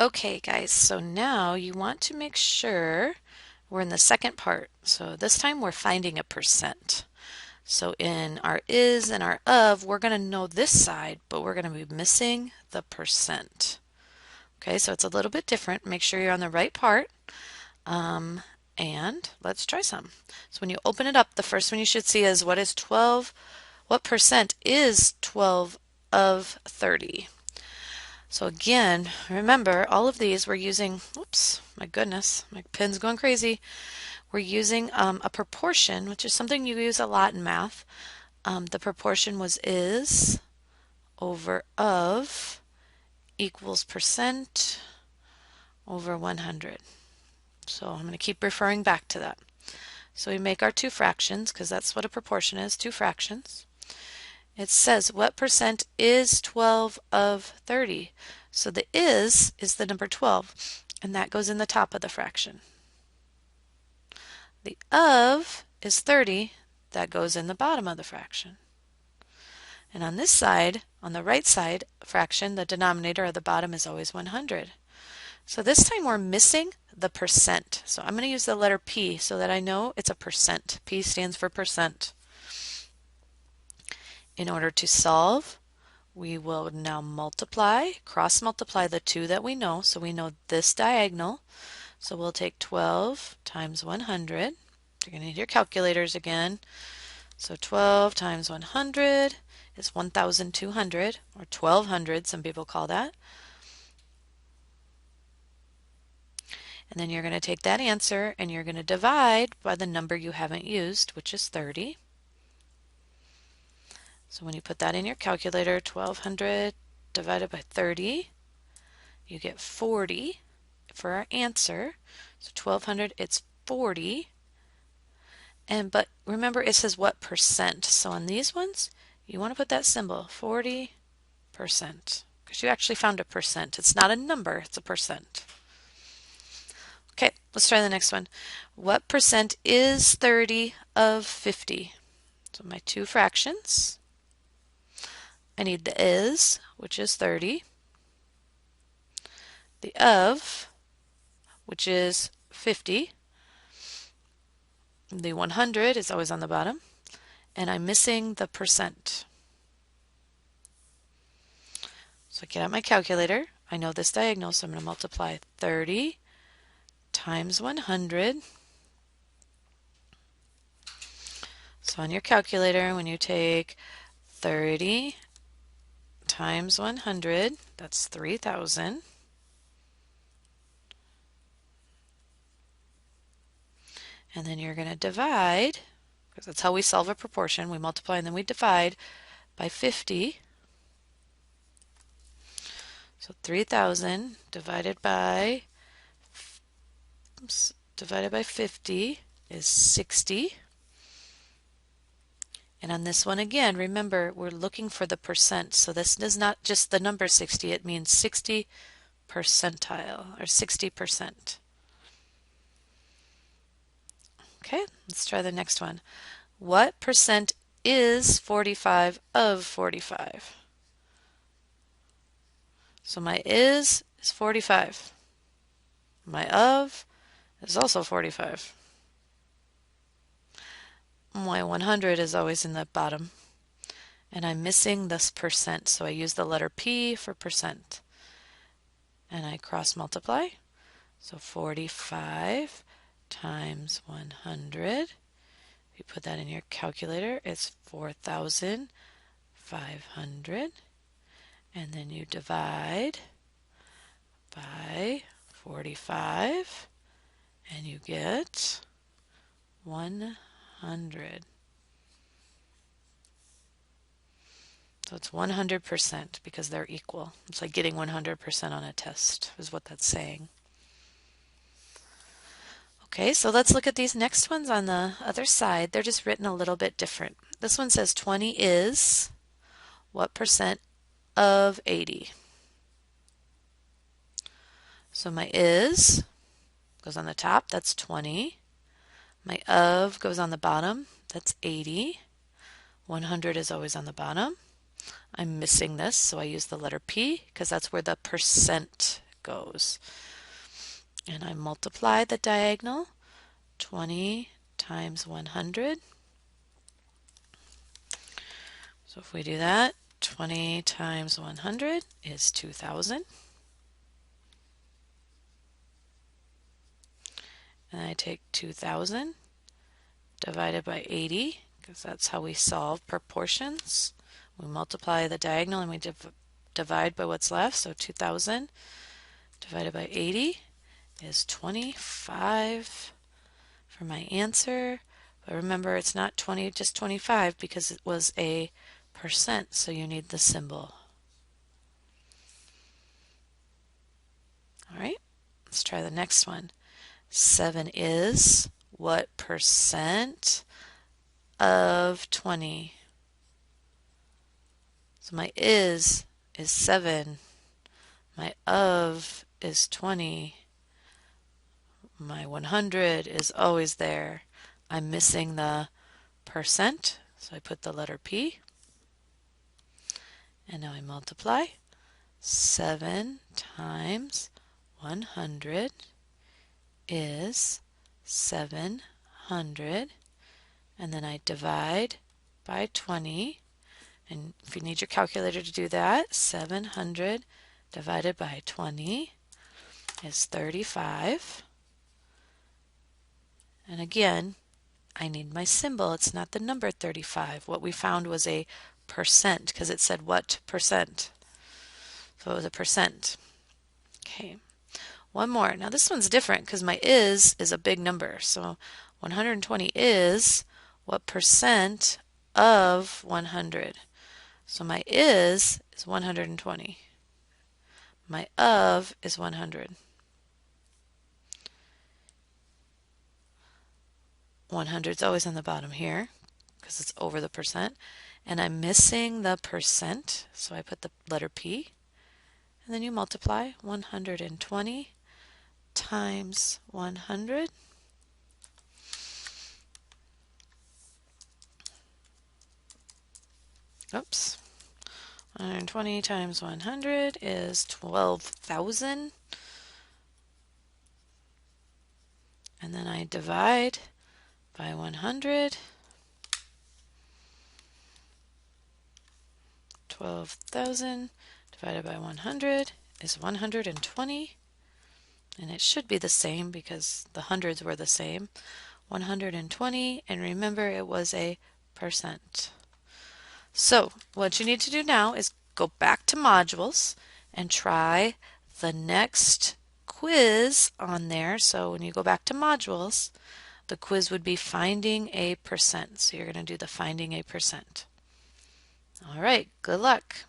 Okay, guys, so now you want to make sure we're in the second part. So this time we're finding a percent. So in our is and our of, we're going to know this side, but we're going to be missing the percent. Okay, so it's a little bit different. Make sure you're on the right part. Um, and let's try some. So when you open it up, the first one you should see is what percent is 12 of 30? So again, remember all of these we're using, oops, my goodness, my pen's going crazy. We're using a proportion, which is something you use a lot in math. The proportion was is over of equals percent over 100. So I'm going to keep referring back to that. So we make our two fractions because that's what a proportion is, two fractions. It says what percent is 12 of 30? So the is the number 12, and that goes in the top of the fraction. The of is 30, that goes in the bottom of the fraction. And on this side, on the right side fraction, the denominator at the bottom is always 100. So this time we're missing the percent. So I'm going to use the letter P so that I know it's a percent. P stands for percent. In order to solve, we will now cross multiply the two that we know. So we know this diagonal. So we'll take 12 times 100. You're going to need your calculators again. So 12 times 100 is 1,200, or 1,200, some people call that. And then you're going to take that answer and you're going to divide by the number you haven't used, which is 30. So when you put that in your calculator, 1,200 divided by 30, you get 40 for our answer. So 1,200, it's 40. But remember it says what percent. So on these ones, you want to put that symbol, 40%, because you actually found a percent. It's not a number, it's a percent. Okay, let's try the next one. What percent is 30 of 50? So my two fractions. I need the is, which is 30. The of, which is 50. The 100 is always on the bottom. And I'm missing the percent. So I get out my calculator. I know this diagonal, so I'm going to multiply 30 times 100. So on your calculator, when you take 30 times 100, that's 3,000. And then you're going to divide, because that's how we solve a proportion. We multiply and then we divide by 50. So 3,000 divided by 50 is 60. And on this one again, remember we're looking for the percent. So this is not just the number 60, it means 60 percentile or 60%. Okay, let's try the next one. What percent is 45 of 45? So my is 45. My of is also 45. My 100 is always in the bottom. And I'm missing this percent, so I use the letter P for percent. And I cross multiply. So 45 times 100. If you put that in your calculator, it's 4,500. And then you divide by 45 and you get 100. So it's 100% because they're equal. It's like getting 100% on a test is what that's saying. Okay, so let's look at these next ones on the other side. They're just written a little bit different. This one says 20 is what percent of 80? So my is goes on the top, that's 20. My of goes on the bottom, that's 80. 100 is always on the bottom. I'm missing this, so I use the letter P because that's where the percent goes. And I multiply the diagonal, 20 times 100. So if we do that, 20 times 100 is 2,000. And I take 2,000 divided by 80, because that's how we solve proportions. We multiply the diagonal and we divide by what's left. So 2,000 divided by 80 is 25 for my answer. But remember, it's not 20, just 25, because it was a percent, so you need the symbol. All right, let's try the next one. 7 is what percent of 20? So my is 7. My of is 20. My 100 is always there. I'm missing the percent, so I put the letter P. And now I multiply. 7 times 100 is 700. And then I divide by 20. And if you need your calculator to do that, 700 divided by 20 is 35. And again, I need my symbol. It's not the number 35. What we found was a percent, because it said what percent. So it was a percent. Okay, one more. Now this one's different because my is a big number. So 120 is what percent of 100? So my is 120. My of is 100. 100 is always on the bottom here because it's over the percent. And I'm missing the percent, so I put the letter P. And then you multiply 120 times 100. Oops. 120 times 100 is 12,000. And then I divide by 100. 12,000 divided by 100 is 120. And it should be the same because the hundreds were the same. 120, and remember it was a percent. So what you need to do now is go back to modules and try the next quiz on there. So when you go back to modules, the quiz would be finding a percent. So you're going to do the finding a percent. All right, good luck.